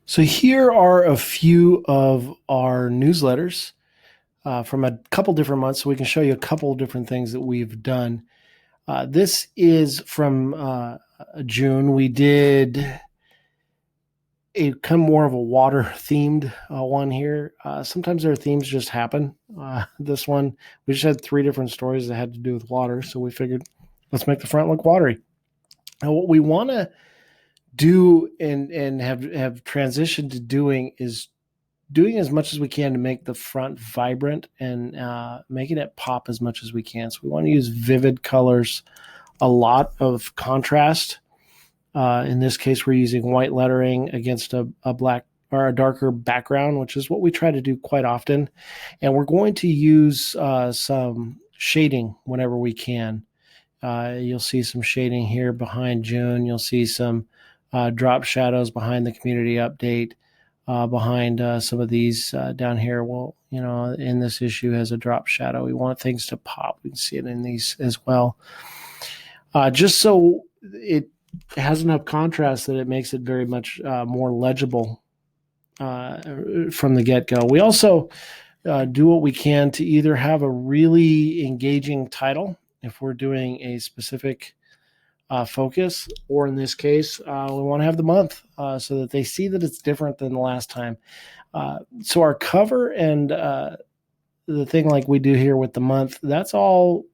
So here are a few of our newsletters from a couple different months, so we can show you a couple different things that we've done. This is from June. We did a kind of more of a water-themed one here. Sometimes their themes just happen. This one, we just had 3 different stories that had to do with water, so we figured let's make the front look watery. Now, what we want to do and have transitioned to doing is doing as much as we can to make the front vibrant and making it pop as much as we can. So we want to use vivid colors, a lot of contrast. In this case, we're using white lettering against a black or a darker background, which is what we try to do quite often. And we're going to use some shading whenever we can. You'll see some shading here behind June. You'll see some drop shadows behind the community update, behind some of these down here. Well, in this issue has a drop shadow. We want things to pop. We can see it in these as well. Just so it has enough contrast that it makes it very much more legible from the get-go. We also do what we can to either have a really engaging title if we're doing a specific focus, or in this case, we want to have the month so that they see that it's different than the last time. So our cover and the thing like we do here with the month, that's all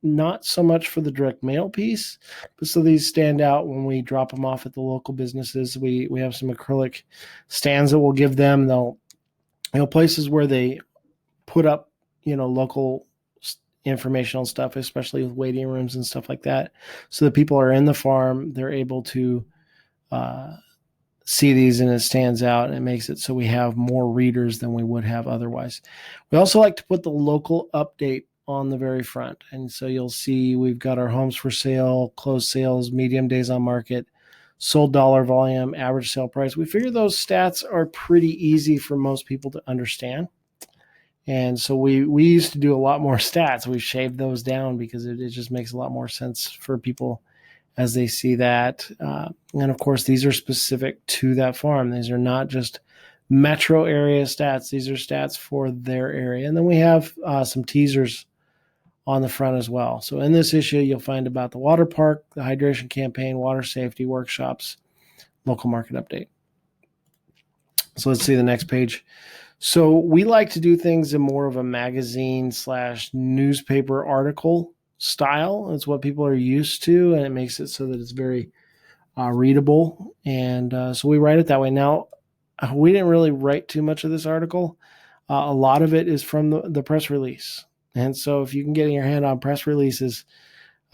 not so much for the direct mail piece, but so these stand out when we drop them off at the local businesses. We have some acrylic stands that we'll give them. They'll, places where they put up, local informational stuff, especially with waiting rooms and stuff like that. So the people are in the farm, they're able to see these, and it stands out, and it makes it so we have more readers than we would have otherwise. We also like to put the local update on the very front. And so you'll see we've got our homes for sale, closed sales, medium days on market, sold dollar volume, average sale price. We figure those stats are pretty easy for most people to understand. And so we used to do a lot more stats. We've shaved those down because it just makes a lot more sense for people as they see that. And of course, these are specific to that farm. These are not just metro area stats. These are stats for their area. And then we have some teasers on the front as well. So in this issue, you'll find about the water park, the hydration campaign, water safety workshops, local market update. So let's see the next page. So we like to do things in more of a magazine / newspaper article style. It's what people are used to, and it makes it so that it's very readable. And so we write it that way. Now, we didn't really write too much of this article. A lot of it is from the press release. And so if you can get your hand on press releases,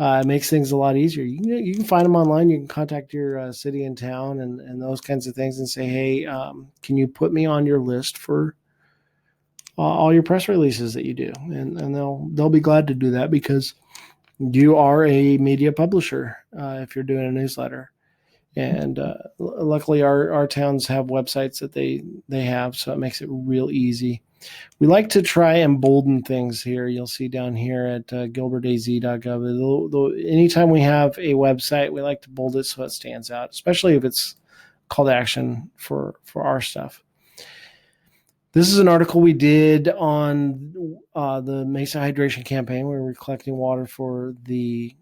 it makes things a lot easier. You can find them online. You can contact your city and town and those kinds of things and say, hey, can you put me on your list for all your press releases that you do? And they'll be glad to do that because you are a media publisher if you're doing a newsletter. And luckily our towns have websites that they have, so it makes it real easy. We like to try and bolden things here. You'll see down here at gilbertaz.gov. Anytime we have a website, we like to bold it so it stands out, especially if it's call to action for our stuff. This is an article we did on the Mesa hydration campaign, where we're collecting water for the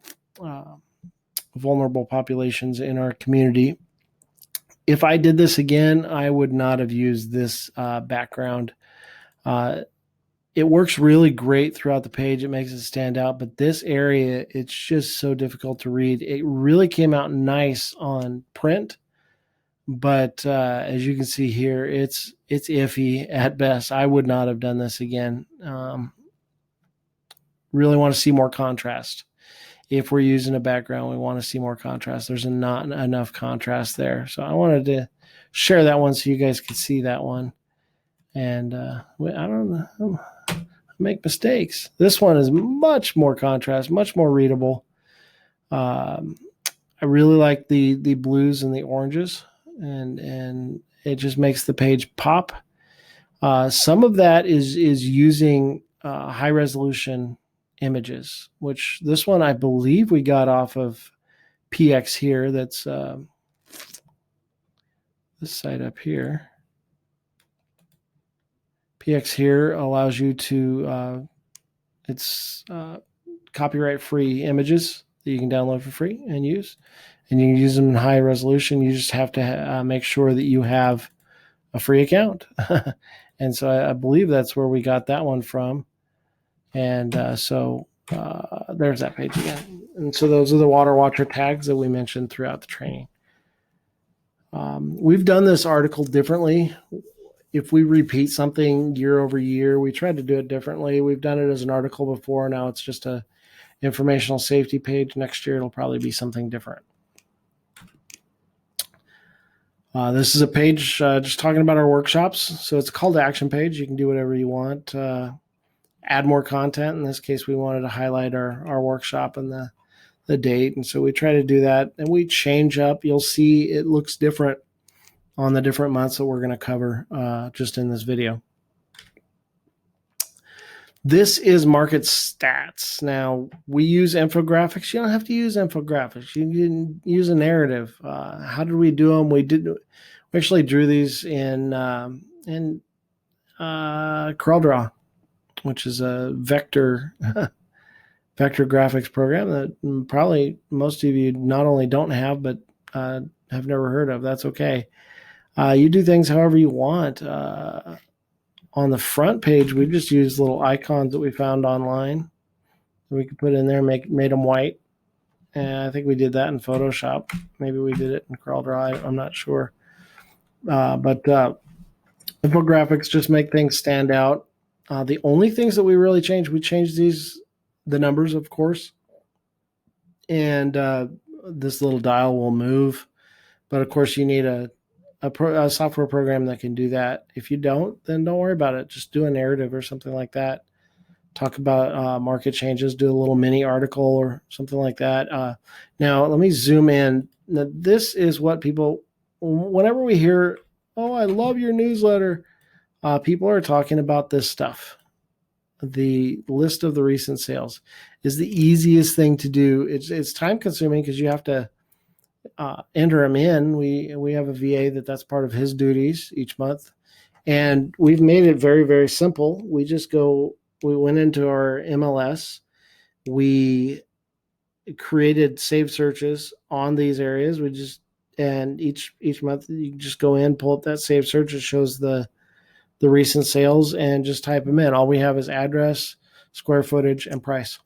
vulnerable populations in our community. If I did this again, I would not have used this background. It works really great throughout the page. It makes it stand out, but this area, it's just so difficult to read. It really came out nice on print, but as you can see here, it's iffy at best. I would not have done this again. Really want to see more contrast. If we're using a background, we want to see more contrast. There's not enough contrast there. So I wanted to share that one so you guys could see that one. And I don't know, I make mistakes. This one is much more contrast, much more readable. I really like the blues and the oranges, and it just makes the page pop. Some of that is using high resolution images, which this one I believe we got off of PX here. That's this site up here. PX here allows you to, it's copyright-free images that you can download for free and use. And you can use them in high resolution. You just have to make sure that you have a free account. And so I believe that's where we got that one from. And so there's that page again. And so those are the water watcher tags that we mentioned throughout the training. We've done this article differently. If we repeat something year over year, we try to do it differently. We've done it as an article before. Now it's just a informational safety page. Next year, it'll probably be something different. This is a page just talking about our workshops. So it's a call to action page. You can do whatever you want. Add more content. In this case, we wanted to highlight our workshop and the date. And so we try to do that. And we change up. You'll see it looks different on the different months that we're going to cover just in this video. This is market stats. Now, we use infographics. You don't have to use infographics. You can use a narrative. How did we do them? We actually drew these in CorelDRAW, which is a vector graphics program that probably most of you not only don't have, but have never heard of. That's okay. You do things however you want. On the front page, we just used little icons that we found online. We could put in there, made them white. And I think we did that in Photoshop. Maybe we did it in CorelDRAW. I'm not sure. But infographics just make things stand out. The only things that we really changed, we changed the numbers, of course. And this little dial will move. But of course, you need a software program that can do that. If you don't, then don't worry about it. Just do a narrative or something like that. Talk about market changes, do a little mini article or something like that. Now, let me zoom in. Now, this is what people, whenever we hear, oh, I love your newsletter, people are talking about this stuff. The list of the recent sales is the easiest thing to do. It's time consuming because you have to enter them in. We have a VA that's part of his duties each month, and we've made it very, very simple. We went into our MLS, we created saved searches on these areas. And each month you just go in, pull up that saved search. It shows the recent sales and just type them in. All we have is address, square footage, and price.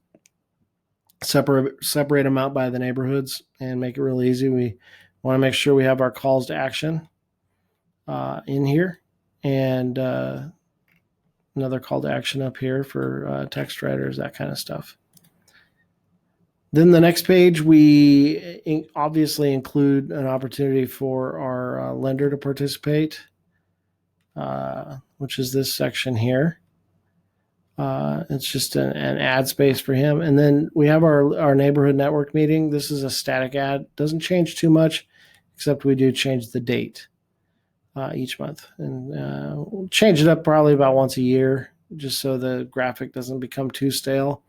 Separate them out by the neighborhoods and make it real easy. We want to make sure we have our calls to action in here, and another call to action up here for text writers, that kind of stuff. Then the next page, we obviously include an opportunity for our lender to participate, which is this section here. It's just an ad space for him. And then we have our neighborhood network meeting. This is a static ad. Doesn't change too much, except we do change the date each month. And we'll change it up probably about once a year, just so the graphic doesn't become too stale.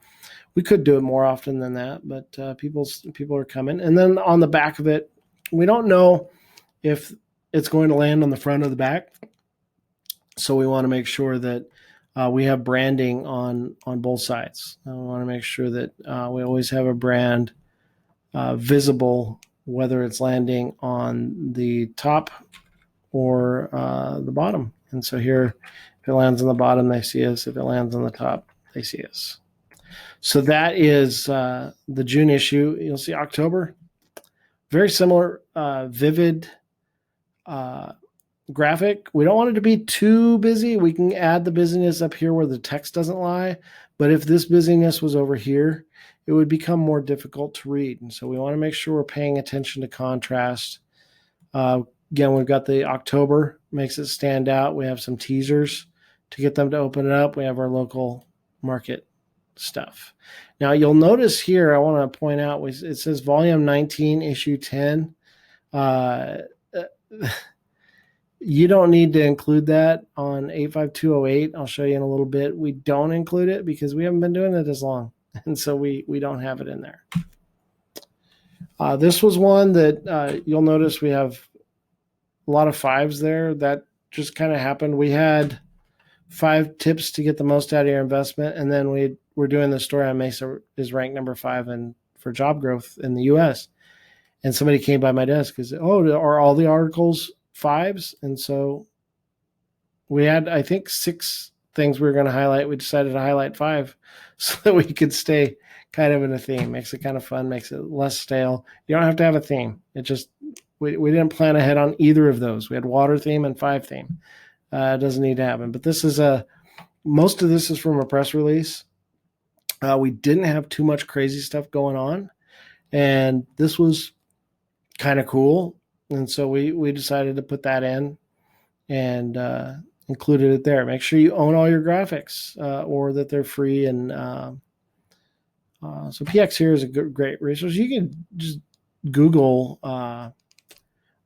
We could do it more often than that, but people are coming. And then on the back of it, we don't know if it's going to land on the front or the back. So we want to make sure that we have branding on both sides. I want to make sure that we always have a brand visible, whether it's landing on the top or the bottom. And so here, if it lands on the bottom, they see us. If it lands on the top, they see us. So that is the June issue. You'll see October, very similar, vivid graphic. We don't want it to be too busy. We can add the busyness up here where the text doesn't lie. But if this busyness was over here, it would become more difficult to read. And so we want to make sure we're paying attention to contrast. Again, we've got the October, makes it stand out. We have some teasers to get them to open it up. We have our local market stuff. Now you'll notice here, I want to point out, it says volume 19, issue 10. You don't need to include that on 85208. I'll show you in a little bit. We don't include it because we haven't been doing it as long. And so we don't have it in there. This was one that you'll notice we have a lot of fives there. That just kind of happened. We had 5 tips to get the most out of your investment, and then we're doing the story on Mesa is ranked number 5 for job growth in the U.S. And somebody came by my desk and said, "Oh, are all the articles 5s?" And so we had, I think, 6 things we were going to highlight. We decided to highlight 5 so that we could stay kind of in a theme. Makes it kind of fun, makes it less stale. You don't have to have a theme. It just, we didn't plan ahead on either of those. We had water theme and 5 theme. It doesn't need to happen. But this is most of this is from a press release. We didn't have too much crazy stuff going on. And this was kind of cool. And so we decided to put that in and included it there. Make sure you own all your graphics or that they're free. And so PX here is a great resource. You can just Google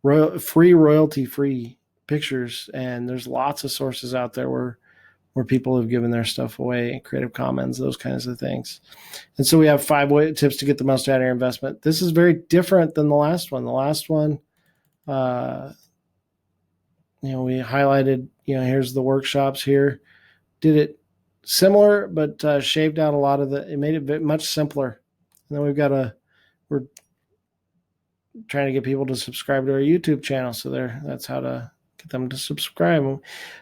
royalty-free pictures, and there's lots of sources out there where people have given their stuff away, Creative Commons, those kinds of things. And so we have 5 tips to get the most out of your investment. This is very different than the last one. The last one, we highlighted, here's the workshops here. Did it similar, but shaved out a lot of it made it much simpler. And then we're trying to get people to subscribe to our YouTube channel. So that's how to get them to subscribe.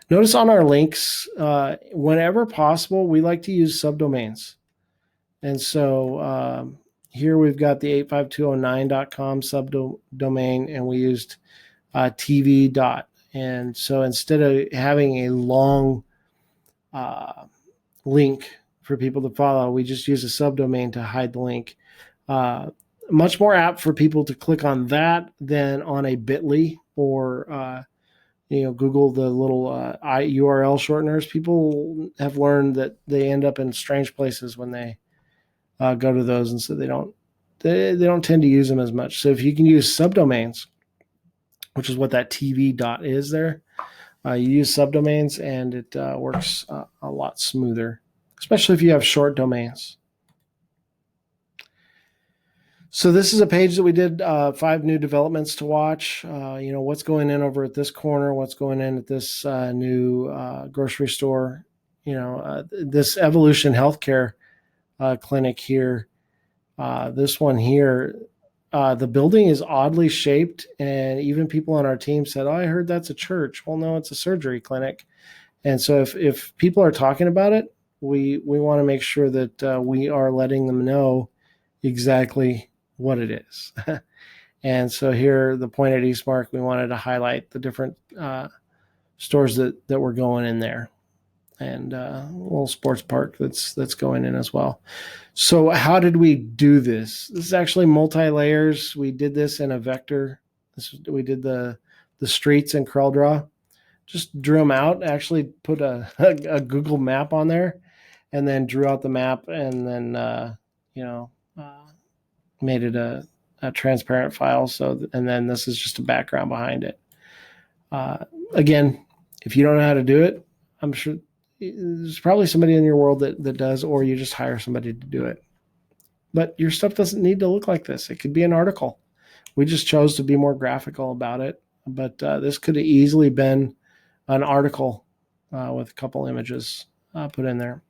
Notice on our links, whenever possible, we like to use subdomains. And so here we've got the 85209.com subdomain, and we used TV. And so instead of having a long link for people to follow, we just use a subdomain to hide the link. Much more apt for people to click on that than on a bit.ly or Google the little URL shorteners. People have learned that they end up in strange places when they go to those, and so they don't tend to use them as much. So if you can use subdomains, which is what that TV dot is there, you use subdomains, and it works a lot smoother, especially if you have short domains. So this is a page that we did 5 new developments to watch. What's going in over at this corner, what's going in at this new grocery store. This Evolution Healthcare clinic here. This one here, the building is oddly shaped, and even people on our team said, "Oh, I heard that's a church." Well, no, it's a surgery clinic. And so if people are talking about it, we want to make sure that we are letting them know exactly what it is. And so here, the point at Eastmark, we wanted to highlight the different stores that were going in there, and a little sports park that's going in as well. So how did we do this? This is actually multi-layers. We did this in a vector. We did the streets in CorelDRAW. Just drew them out, actually put a Google map on there, and then drew out the map, and then made it a transparent file. And then this is just a background behind it. Again, if you don't know how to do it, I'm sure there's probably somebody in your world that does, or you just hire somebody to do it. But your stuff doesn't need to look like this. It could be an article. We just chose to be more graphical about it. But this could have easily been an article with a couple images put in there.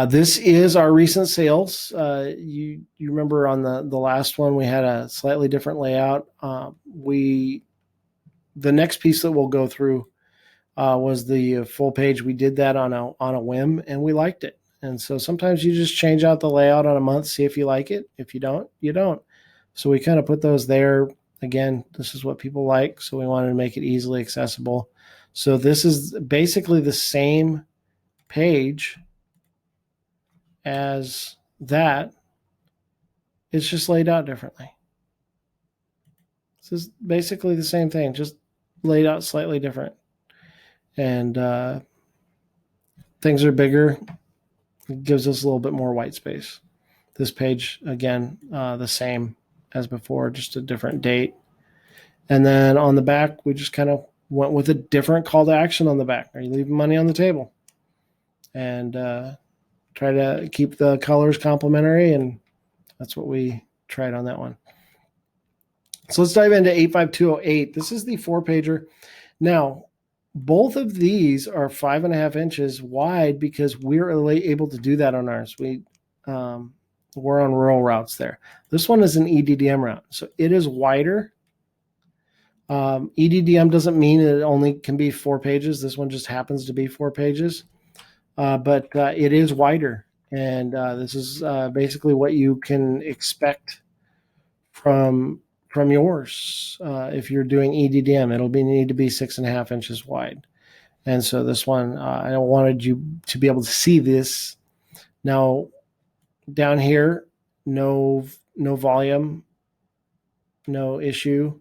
This is our recent sales. You remember on the last one, we had a slightly different layout. The next piece that we'll go through was the full page. We did that on a whim, and we liked it. And so sometimes you just change out the layout on a month, see if you like it. If you don't, you don't. So we kind of put those there. Again, this is what people like, so we wanted to make it easily accessible. So this is basically the same page as that. It's just laid out differently. This is basically the same thing, just laid out slightly different. And things are bigger. It gives us a little bit more white space. This page, again, the same as before, just a different date. And then on the back, we just kind of went with a different call to action on the back. Are you leaving money on the table? And try to keep the colors complementary, and that's what we tried on that one. So let's dive into 85208. This is the 4-pager. Now, both of these are 5.5 inches wide because we're able to do that on ours. We're on rural routes there. This one is an EDDM route, so it is wider. EDDM doesn't mean it only can be 4 pages. This one just happens to be 4 pages, but it is wider, and this is basically what you can expect from yours. If you're doing EDDM, it'll need to be 6.5 inches wide. And so this one, I wanted you to be able to see this. Now, down here, no volume, no issue.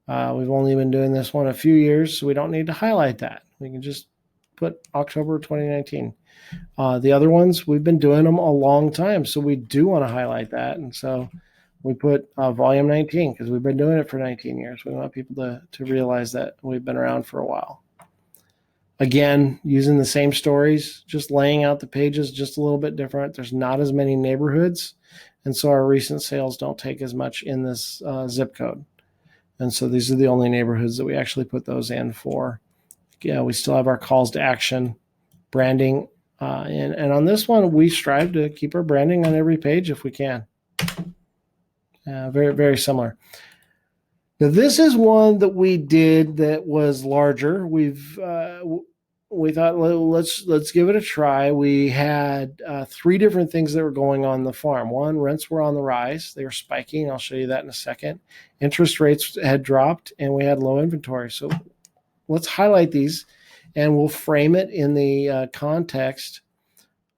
We've only been doing this one a few years, so we don't need to highlight that. We can just put October 2019. The other ones, we've been doing them a long time, so we do want to highlight that. And so we put volume 19 because we've been doing it for 19 years. We want people to realize that we've been around for a while. Again, using the same stories, just laying out the pages just a little bit different. There's not as many neighborhoods, and so our recent sales don't take as much in this zip code. And so these are the only neighborhoods that we actually put those in for. Yeah, we still have our calls to action, branding, and on this one, we strive to keep our branding on every page if we can. Very, very similar. Now, this is one that we did that was larger. We thought, let's give it a try. We had 3 different things that were going on the farm. One, rents were on the rise. They were spiking. I'll show you that in a second. Interest rates had dropped, and we had low inventory. So let's highlight these, and we'll frame it in the context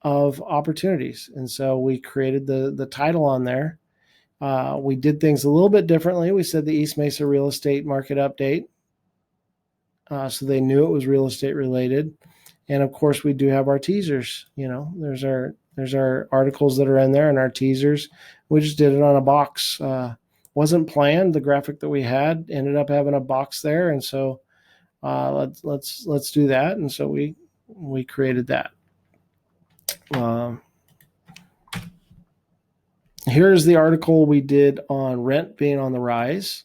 of opportunities. And so we created the title on there. We did things a little bit differently. We said the East Mesa real estate market update. So they knew it was real estate related. And of course, we do have our teasers. There's our articles that are in there and our teasers. We just did it on a box. Wasn't planned. The graphic that we had ended up having a box there. And so let's do that. And so we created that. Here's the article we did on rent being on the rise.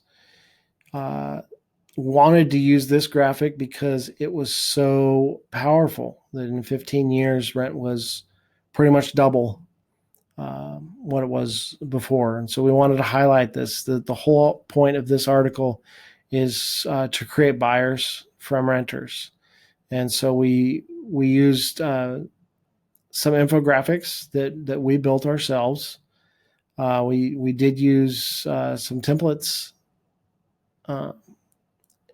Wanted to use this graphic because it was so powerful that in 15 years, rent was pretty much double what it was before. And so we wanted to highlight this. The whole point of this article is to create buyers from renters. And so we used some infographics that we built ourselves. We did use some templates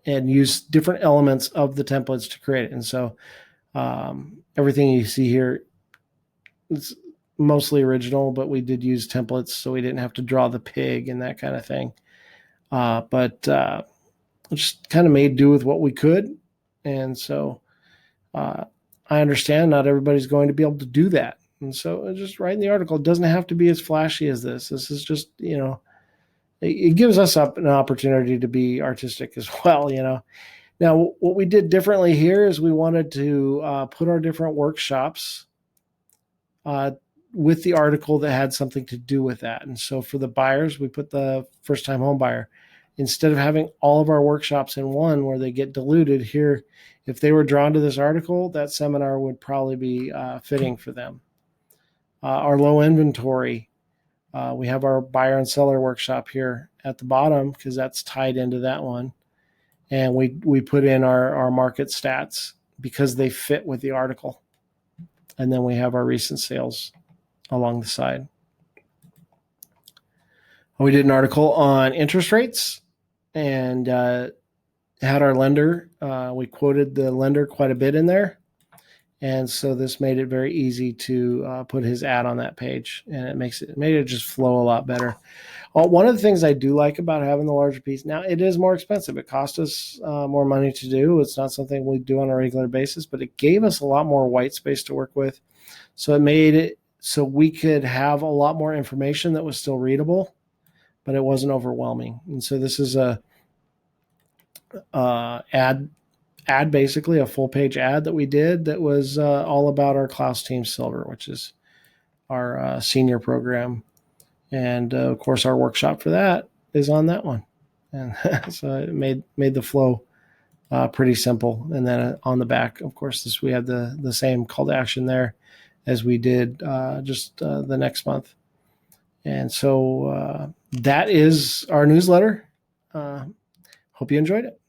and use different elements of the templates to create it. And so everything you see here is mostly original, but we did use templates, so we didn't have to draw the pig and that kind of thing. But just kind of made do with what we could. And so I understand not everybody's going to be able to do that. And so just writing the article, it doesn't have to be as flashy as this. This is just, it gives us an opportunity to be artistic as well, Now, what we did differently here is we wanted to put our different workshops with the article that had something to do with that. And so for the buyers, we put the first-time home buyer. Instead of having all of our workshops in one where they get diluted here, if they were drawn to this article, that seminar would probably be fitting for them. Our low inventory, we have our buyer and seller workshop here at the bottom because that's tied into that one. And we put in our market stats because they fit with the article. And then we have our recent sales along the side. We did an article on interest rates and had our lender. We quoted the lender quite a bit in there. And so this made it very easy to put his ad on that page, and it made it just flow a lot better. One of the things I do like about having the larger piece, now it is more expensive. It cost us more money to do. It's not something we do on a regular basis, but it gave us a lot more white space to work with. So it made it so we could have a lot more information that was still readable, but it wasn't overwhelming. And so this is a ad, basically a full page ad that we did that was all about our Klaus Team Silver, which is our senior program. And of course, our workshop for that is on that one. And so it made the flow pretty simple. And then on the back, of course, we have the same call to action there as we did just the next month. And so that is our newsletter. Hope you enjoyed it.